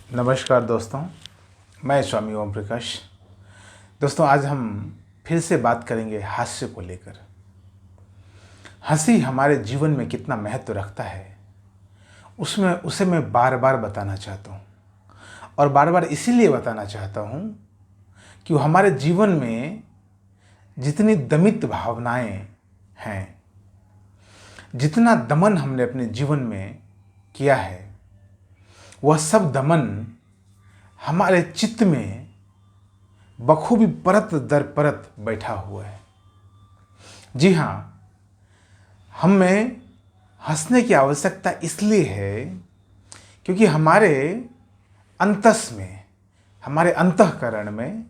नमस्कार दोस्तों, मैं स्वामी ओम प्रकाश। दोस्तों, आज हम फिर से बात करेंगे हास्य को लेकर। हंसी हमारे जीवन में कितना महत्व रखता है उसे मैं बार बार बताना चाहता हूँ। और बार बार इसीलिए बताना चाहता हूँ कि वो हमारे जीवन में जितनी दमित भावनाएं हैं, जितना दमन हमने अपने जीवन में किया है, वह सब दमन हमारे चित्त में बखूबी परत दर परत बैठा हुआ है। जी हाँ, हमें हंसने की आवश्यकता इसलिए है क्योंकि हमारे अंतस में, हमारे अंतःकरण में,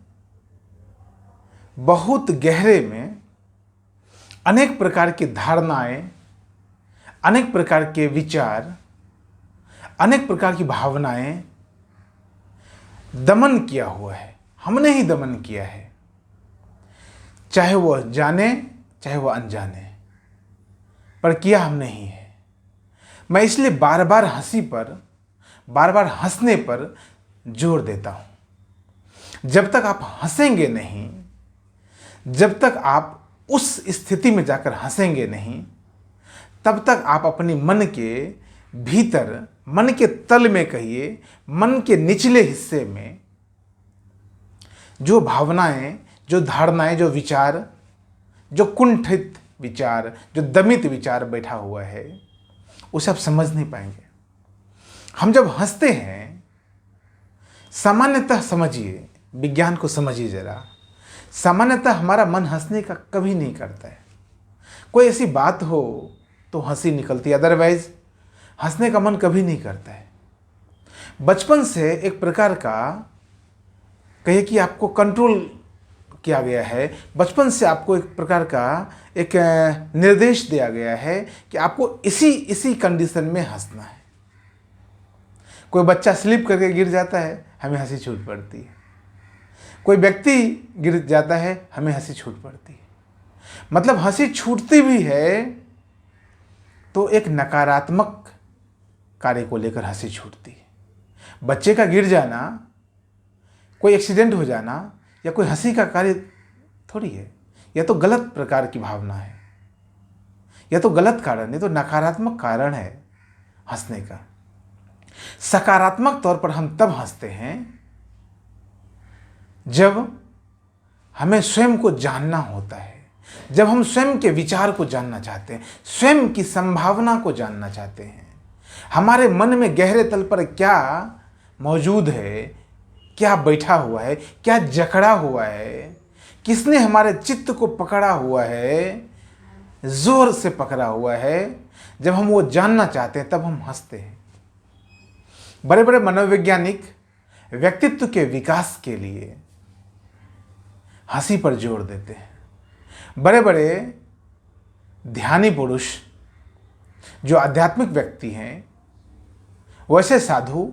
बहुत गहरे में अनेक प्रकार की धारणाएं, अनेक प्रकार के विचार, अनेक प्रकार की भावनाएं दमन किया हुआ है। हमने ही दमन किया है, चाहे वह जाने चाहे वह अनजाने, पर किया हमने ही है। मैं इसलिए बार बार हंसने पर जोर देता हूं। जब तक आप हंसेंगे नहीं, जब तक आप उस स्थिति में जाकर हंसेंगे नहीं, तब तक आप अपनी मन के भीतर, मन के तल में कहिए, मन के निचले हिस्से में जो भावनाएं, जो धारणाएं, जो विचार, जो कुंठित विचार, जो दमित विचार बैठा हुआ है, उसे आप समझ नहीं पाएंगे। हम जब हंसते हैं, सामान्यतः समझिए, विज्ञान को समझिए जरा, सामान्यतः हमारा मन हंसने का कभी नहीं करता है। कोई ऐसी बात हो तो हंसी निकलती है, अदरवाइज हंसने का मन कभी नहीं करता है। बचपन से एक प्रकार का कहिए कि आपको कंट्रोल किया गया है, बचपन से आपको एक प्रकार का एक निर्देश दिया गया है कि आपको इसी कंडीशन में हंसना है। कोई बच्चा स्लिप करके गिर जाता है, हमें हंसी छूट पड़ती है। कोई व्यक्ति गिर जाता है, हमें हंसी छूट पड़ती है। मतलब हंसी छूटती भी है तो एक नकारात्मक कार्य को लेकर हंसी छूटती है। बच्चे का गिर जाना, कोई एक्सीडेंट हो जाना या कोई हंसी का कार्य थोड़ी है। यह तो गलत प्रकार की भावना है, यह तो गलत कारण है, तो नकारात्मक कारण है हंसने का। सकारात्मक तौर पर हम तब हंसते हैं जब हमें स्वयं को जानना होता है, जब हम स्वयं के विचार को जानना चाहते हैं, स्वयं की संभावना को जानना चाहते हैं। हमारे मन में गहरे तल पर क्या मौजूद है, क्या बैठा हुआ है, क्या जकड़ा हुआ है, किसने हमारे चित्त को पकड़ा हुआ है, जोर से पकड़ा हुआ है। जब हम वो जानना चाहते हैं तब हम हंसते हैं। बड़े बड़े मनोवैज्ञानिक व्यक्तित्व के विकास के लिए हंसी पर जोर देते हैं। बड़े बड़े ध्यानी पुरुष, जो आध्यात्मिक व्यक्ति हैं, वैसे साधु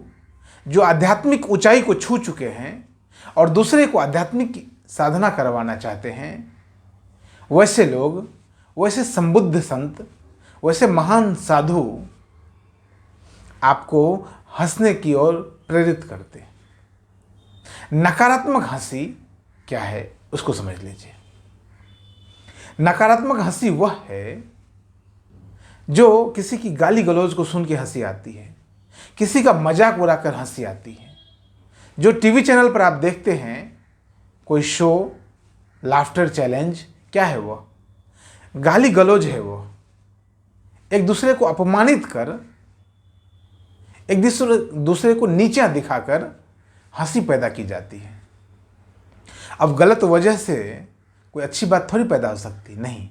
जो आध्यात्मिक ऊंचाई को छू चुके हैं और दूसरे को आध्यात्मिक साधना करवाना चाहते हैं, वैसे लोग, वैसे संबुद्ध संत, वैसे महान साधु आपको हंसने की ओर प्रेरित करते हैं। नकारात्मक हंसी क्या है उसको समझ लीजिए। नकारात्मक हंसी वह है जो किसी की गाली गलौज को सुन के हंसी आती है, किसी का मजाक उड़ाकर हंसी आती है। जो टीवी चैनल पर आप देखते हैं कोई शो, लाफ्टर चैलेंज, क्या है वो? गाली गलौज है। वो एक दूसरे को अपमानित कर, एक दूसरे को नीचा दिखाकर हंसी पैदा की जाती है। अब गलत वजह से कोई अच्छी बात थोड़ी पैदा हो सकती नहीं।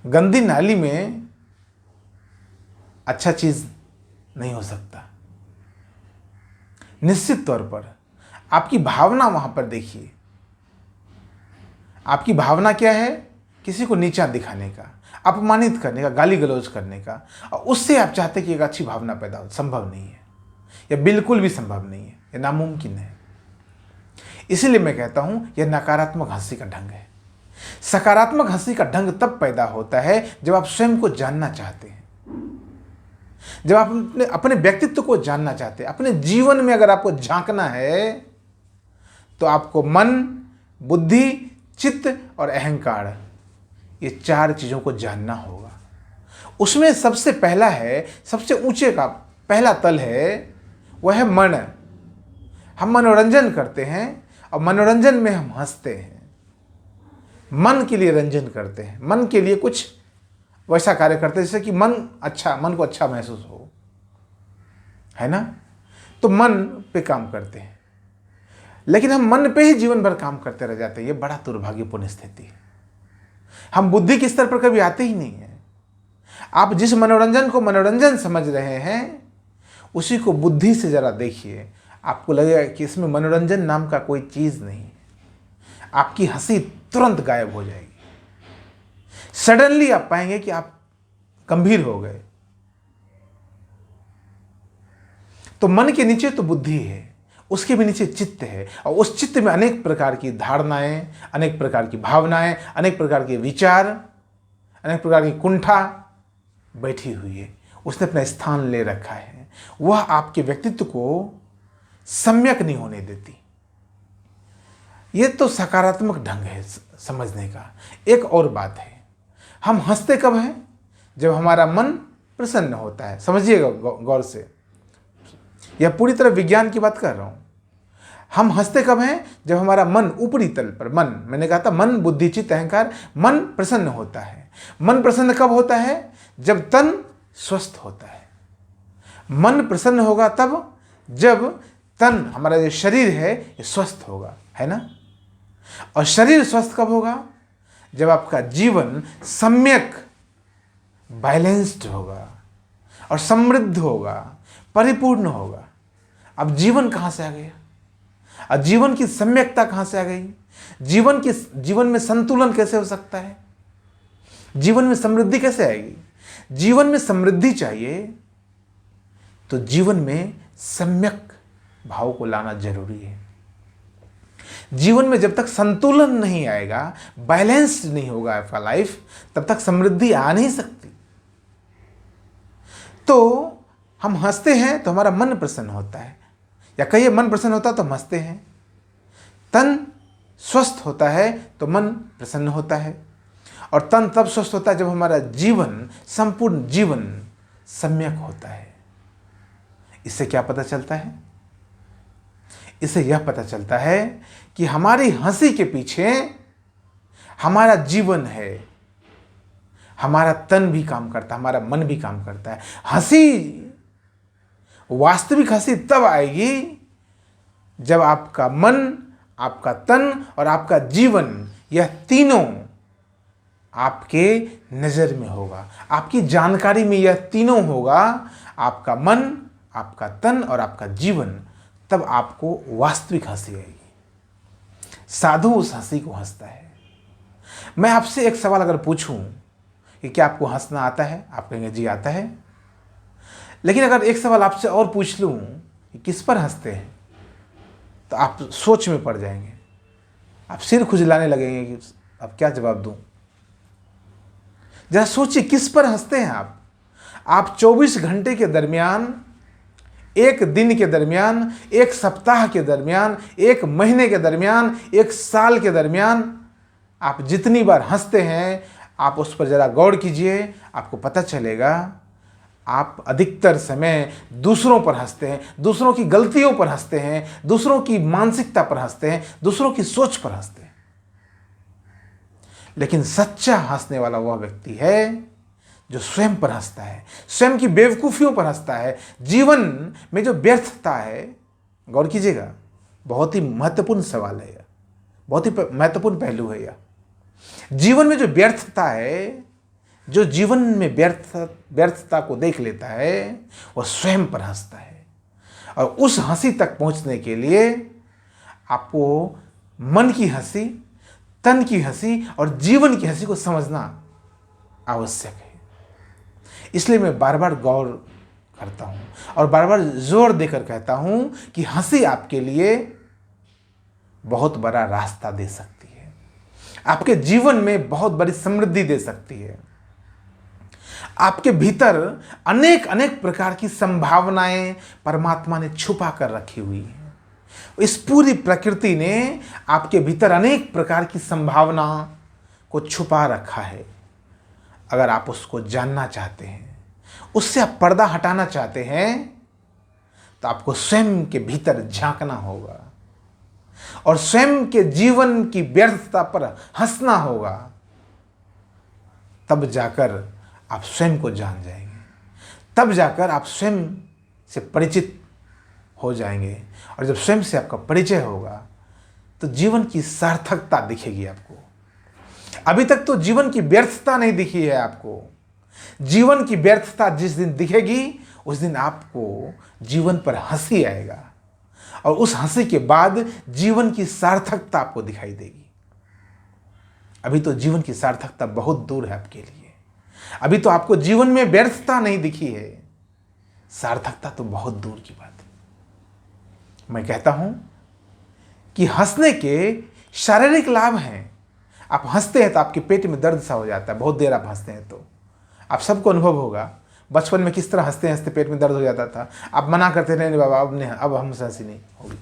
गंदी नाली में अच्छा चीज नहीं हो सकता। निश्चित तौर पर आपकी भावना वहां पर देखिए। आपकी भावना क्या है? किसी को नीचा दिखाने का, अपमानित करने का, गाली गलौज करने का, और उससे आप चाहते कि एक अच्छी भावना पैदा हो। संभव नहीं है, यह बिल्कुल भी संभव नहीं है, यह नामुमकिन है। इसीलिए मैं कहता हूं यह नकारात्मक हंसी का ढंग है। सकारात्मक हंसी का ढंग तब पैदा होता है जब आप स्वयं को जानना चाहते हैं। जब आप अपने व्यक्तित्व को जानना चाहते हैं, अपने जीवन में अगर आपको झांकना है, तो आपको मन, बुद्धि, चित्त और अहंकार, ये 4 चीज़ों को जानना होगा। उसमें सबसे पहला है, सबसे ऊंचे का पहला तल है, वह है मन। हम मनोरंजन करते हैं और मनोरंजन में हम हंसते हैं, मन के लिए रंजन करते हैं, मन के लिए कुछ वैसा कार्य करते हैं जिससे कि मन को अच्छा महसूस हो, है ना। तो मन पे काम करते हैं, लेकिन हम मन पे ही जीवन भर काम करते रह जाते हैं। ये बड़ा दुर्भाग्यपूर्ण स्थिति है। हम बुद्धि के स्तर पर कभी आते ही नहीं है। आप जिस मनोरंजन को मनोरंजन समझ रहे हैं, उसी को बुद्धि से जरा देखिए, आपको लगेगा कि इसमें मनोरंजन नाम का कोई चीज नहीं है। आपकी हंसी तुरंत गायब हो जाएगी। सडनली आप पाएंगे कि आप गंभीर हो गए। तो मन के नीचे तो बुद्धि है, उसके भी नीचे चित्त है, और उस चित्त में अनेक प्रकार की धारणाएं, अनेक प्रकार की भावनाएं, अनेक प्रकार के विचार, अनेक प्रकार की कुंठा बैठी हुई है। उसने अपना स्थान ले रखा है। वह आपके व्यक्तित्व को सम्यक नहीं होने देती। यह तो सकारात्मक ढंग है समझने का। एक और बात है, हम हंसते कब हैं? जब हमारा मन प्रसन्न होता है। समझिएगा गौर से, यह पूरी तरह विज्ञान की बात कर रहा हूं। हम हंसते कब हैं? जब हमारा मन ऊपरी तल पर, मन, मैंने कहा था मन, बुद्धि, चित्त, अहंकार, मन प्रसन्न होता है। मन प्रसन्न कब होता है? जब तन स्वस्थ होता है। मन प्रसन्न होगा तब जब तन, हमारा जो शरीर है, ये स्वस्थ होगा, है ना। और शरीर स्वस्थ कब होगा? जब आपका जीवन सम्यक बैलेंस्ड होगा और समृद्ध होगा, परिपूर्ण होगा। अब जीवन कहां से आ गया? अब जीवन की सम्यकता कहां से आ गई? जीवन में संतुलन कैसे हो सकता है? जीवन में समृद्धि कैसे आएगी? जीवन में समृद्धि चाहिए तो जीवन में सम्यक भाव को लाना जरूरी है। जीवन में जब तक संतुलन नहीं आएगा, बैलेंस्ड नहीं होगा आपका लाइफ, तब तक समृद्धि आ नहीं सकती। तो हम हंसते हैं तो हमारा मन प्रसन्न होता है, या कहिए मन प्रसन्न होता है तो हम हंसते हैं। तन स्वस्थ होता है तो मन प्रसन्न होता है, और तन तब स्वस्थ होता है जब हमारा जीवन, संपूर्ण जीवन सम्यक होता है। इससे क्या पता चलता है? इससे यह पता चलता है कि हमारी हंसी के पीछे हमारा जीवन है, हमारा तन भी काम करता है, हमारा मन भी काम करता है। हंसी, वास्तविक हंसी तब आएगी जब आपका मन, आपका तन और आपका जीवन, यह तीनों आपके नजर में होगा, आपकी जानकारी में यह तीनों होगा। आपका मन, आपका तन और आपका जीवन, तब आपको वास्तविक हंसी आएगी। साधु उस हंसी को हंसता है। मैं आपसे एक सवाल अगर पूछूं कि क्या आपको हंसना आता है? आप कहेंगे जी आता है। लेकिन अगर एक सवाल आपसे और पूछ लूं कि किस पर हंसते हैं, तो आप सोच में पड़ जाएंगे। आप सिर खुजलाने लगेंगे कि अब क्या जवाब दूं। जरा सोचिए, किस पर हंसते हैं आप? आप 24 घंटे के दरमियान, एक दिन के दरमियान, एक सप्ताह के दरमियान, एक महीने के दरमियान, एक साल के दरमियान, आप जितनी बार हंसते हैं, आप उस पर जरा गौर कीजिए। आपको पता चलेगा आप अधिकतर समय दूसरों पर हंसते हैं, दूसरों की गलतियों पर हंसते हैं, दूसरों की मानसिकता पर हंसते हैं, दूसरों की सोच पर हंसते हैं। लेकिन सच्चा हंसने वाला वह व्यक्ति है जो स्वयं पर हंसता है, स्वयं की बेवकूफियों पर हंसता है। जीवन में जो व्यर्थता है, गौर कीजिएगा, बहुत ही महत्वपूर्ण सवाल है यह, बहुत ही महत्वपूर्ण पहलू है यह। जीवन में जो व्यर्थता है, जो जीवन में व्यर्थता को देख लेता है, वह स्वयं पर हंसता है। और उस हंसी तक पहुंचने के लिए आपको मन की हंसी, तन की हंसी और जीवन की हंसी को समझना आवश्यक है। इसलिए मैं बार बार गौर करता हूं और बार बार जोर देकर कहता हूं कि हंसी आपके लिए बहुत बड़ा रास्ता दे सकती है, आपके जीवन में बहुत बड़ी समृद्धि दे सकती है। आपके भीतर अनेक अनेक प्रकार की संभावनाएं परमात्मा ने छुपा कर रखी हुई हैं। इस पूरी प्रकृति ने आपके भीतर अनेक प्रकार की संभावना को छुपा रखा है। अगर आप उसको जानना चाहते हैं, उससे आप पर्दा हटाना चाहते हैं, तो आपको स्वयं के भीतर झांकना होगा और स्वयं के जीवन की व्यर्थता पर हंसना होगा। तब जाकर आप स्वयं को जान जाएंगे, तब जाकर आप स्वयं से परिचित हो जाएंगे। और जब स्वयं से आपका परिचय होगा तो जीवन की सार्थकता दिखेगी आपको। अभी तक तो जीवन की व्यर्थता नहीं दिखी है आपको। जीवन की व्यर्थता जिस दिन दिखेगी, उस दिन आपको जीवन पर हंसी आएगा और उस हंसी के बाद जीवन की सार्थकता आपको दिखाई देगी। अभी तो जीवन की सार्थकता बहुत दूर है आपके लिए। अभी तो आपको जीवन में व्यर्थता नहीं दिखी है, सार्थकता तो बहुत दूर की बात है। मैं कहता हूं कि हंसने के शारीरिक लाभ हैं। आप हंसते हैं तो आपके पेट में दर्द सा हो जाता है, बहुत देर आप हंसते हैं तो। आप सबको अनुभव होगा बचपन में किस तरह हंसते हंसते पेट में दर्द हो जाता था। आप मना करते रहे, नहीं बाबा अब हमसे हंसी नहीं होगी।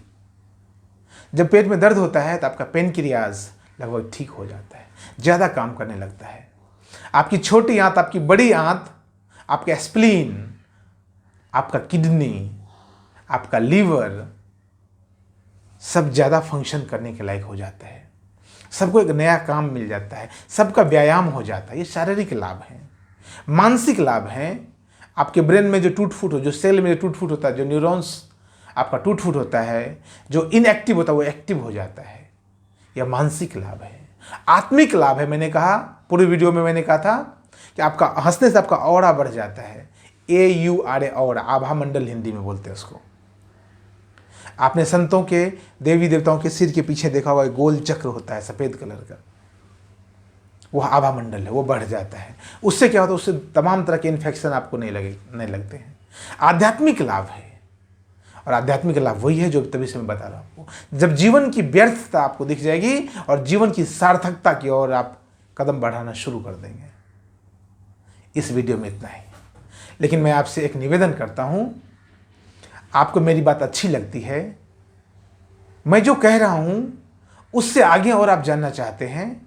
जब पेट में दर्द होता है तो आपका पेनक्रियाज लगभग ठीक हो जाता है, ज़्यादा काम करने लगता है। आपकी छोटी आंत, आपकी बड़ी आंत, आपका स्प्लीन, आपका किडनी, आपका लीवर सब ज़्यादा फंक्शन करने के लायक हो जाता है। सबको एक नया काम मिल जाता है, सबका व्यायाम हो जाता है। ये शारीरिक लाभ हैं। मानसिक लाभ हैं। आपके ब्रेन में जो टूट फूट हो, जो सेल में जो टूट फूट होता है, जो न्यूरॉन्स आपका टूट फूट होता है, जो इनएक्टिव होता है वो एक्टिव हो जाता है। यह मानसिक लाभ है। आत्मिक लाभ है। मैंने कहा पूरी वीडियो में, मैंने कहा था कि आपका हंसने से आपका ऑरा बढ़ जाता है। AURA, ऑरा, आभा मंडल हिंदी में बोलते हैं उसको। आपने संतों के, देवी देवताओं के सिर के पीछे देखा होगा, गोल चक्र होता है सफ़ेद कलर का, वो आभा मंडल है, वो बढ़ जाता है। उससे क्या होता है, उससे तमाम तरह के इन्फेक्शन आपको नहीं लगते हैं। आध्यात्मिक लाभ है। और आध्यात्मिक लाभ वही है जो तभी से मैं बता रहा हूँ आपको। जब जीवन की व्यर्थता आपको दिख जाएगी और जीवन की सार्थकता की ओर आप कदम बढ़ाना शुरू कर देंगे। इस वीडियो में इतना ही, लेकिन मैं आपसे एक निवेदन करता हूँ, आपको मेरी बात अच्छी लगती है, मैं जो कह रहा हूँ उससे आगे और आप जानना चाहते हैं,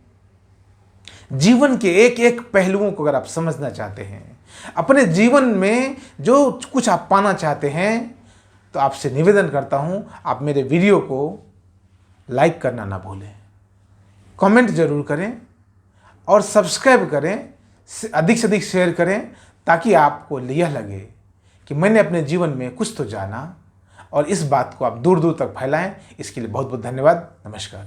जीवन के एक एक पहलुओं को अगर आप समझना चाहते हैं, अपने जीवन में जो कुछ आप पाना चाहते हैं, तो आपसे निवेदन करता हूं आप मेरे वीडियो को लाइक करना ना भूलें, कमेंट जरूर करें और सब्सक्राइब करें, अधिक से अधिक शेयर करें, ताकि आपको यह लगे कि मैंने अपने जीवन में कुछ तो जाना, और इस बात को आप दूर दूर तक फैलाएं। इसके लिए बहुत बहुत धन्यवाद। नमस्कार।